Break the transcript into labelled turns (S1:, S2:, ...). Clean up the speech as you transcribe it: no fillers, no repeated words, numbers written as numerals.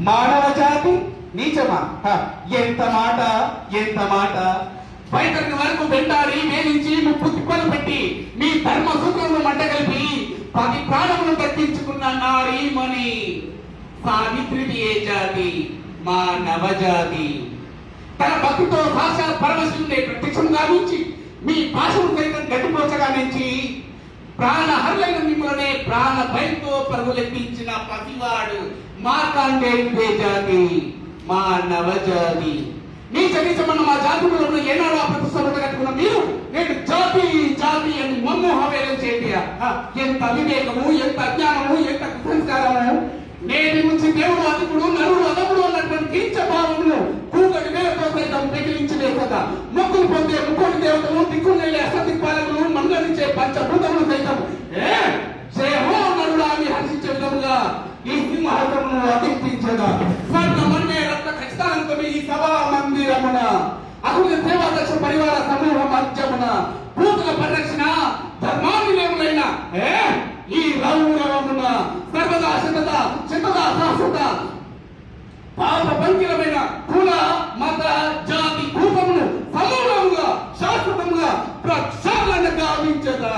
S1: మానవ జాతి నీచమా? ఎంత మాట, ఎంత మాట! వైఖరిని వరకు వెంటాడి వేధించి ముప్పు తిప్పలు పెట్టి మీ ధర్మ సూత్రంలో మంటగలిపి 10 ప్రాణములు దక్కించుకున్న నారీమణి సావిత్రిది ఏ జాతి? మా నవజాతి. తన భక్తితో సాక్షాత్ పరమశివుడే ప్రత్యక్షం గావించి మీ భాషను సైతం గట్టిపోచగా నుంచి ప్రాణహరులైన మిమ్మల్నే ప్రాణ భయంతో పరుగులెత్తించిన పసివాడు మార్కండేయుడే జాతి, మా నవజాతి. నీచ నీచమన్న మా జాతులలో ఉన్న ఏనాడో ప్రతిష్టత కట్టుకున్న మీరు నేడు జాతి జాతి అని మమ్మోహవేలం చేయ ఎంత వివేకము, ఎంత అజ్ఞానము, ఎంత కుసంస్కారము! నేటి నుంచి దేవుడు అధికుడు, నరుడు అదముడు అన్నటువంటి కీర్చభావమును కూకటి వేలతో సైతం పెకిలించి వేసగా మొక్కులు పొందే ముక్కోటి దేవతలు, దిక్కునెళ్ళే అష్టదిక్పాలకులు, మంగళించే పంచభూతములు సైతం జయహో నరుడా అని హర్షించే విధముగా ఈ సింహాసనమును అధిష్ఠించగా స్వర్గమన్నే రక్త ఖచ్చితాంతో ఈ సభా మందిరమున అఖిల సేవాదక్ష పరివార సమూహ మధ్యమున భూతుల పరిరక్షణ ధర్మానులేములైన ఈ రౌరవమున సర్వదా శతద శతదా శాశ్వత పాప పంకిలమైన కుల మత జాతి రూపమును సమూలంగా శాశ్వతంగా ప్రక్షాళన గావించదా.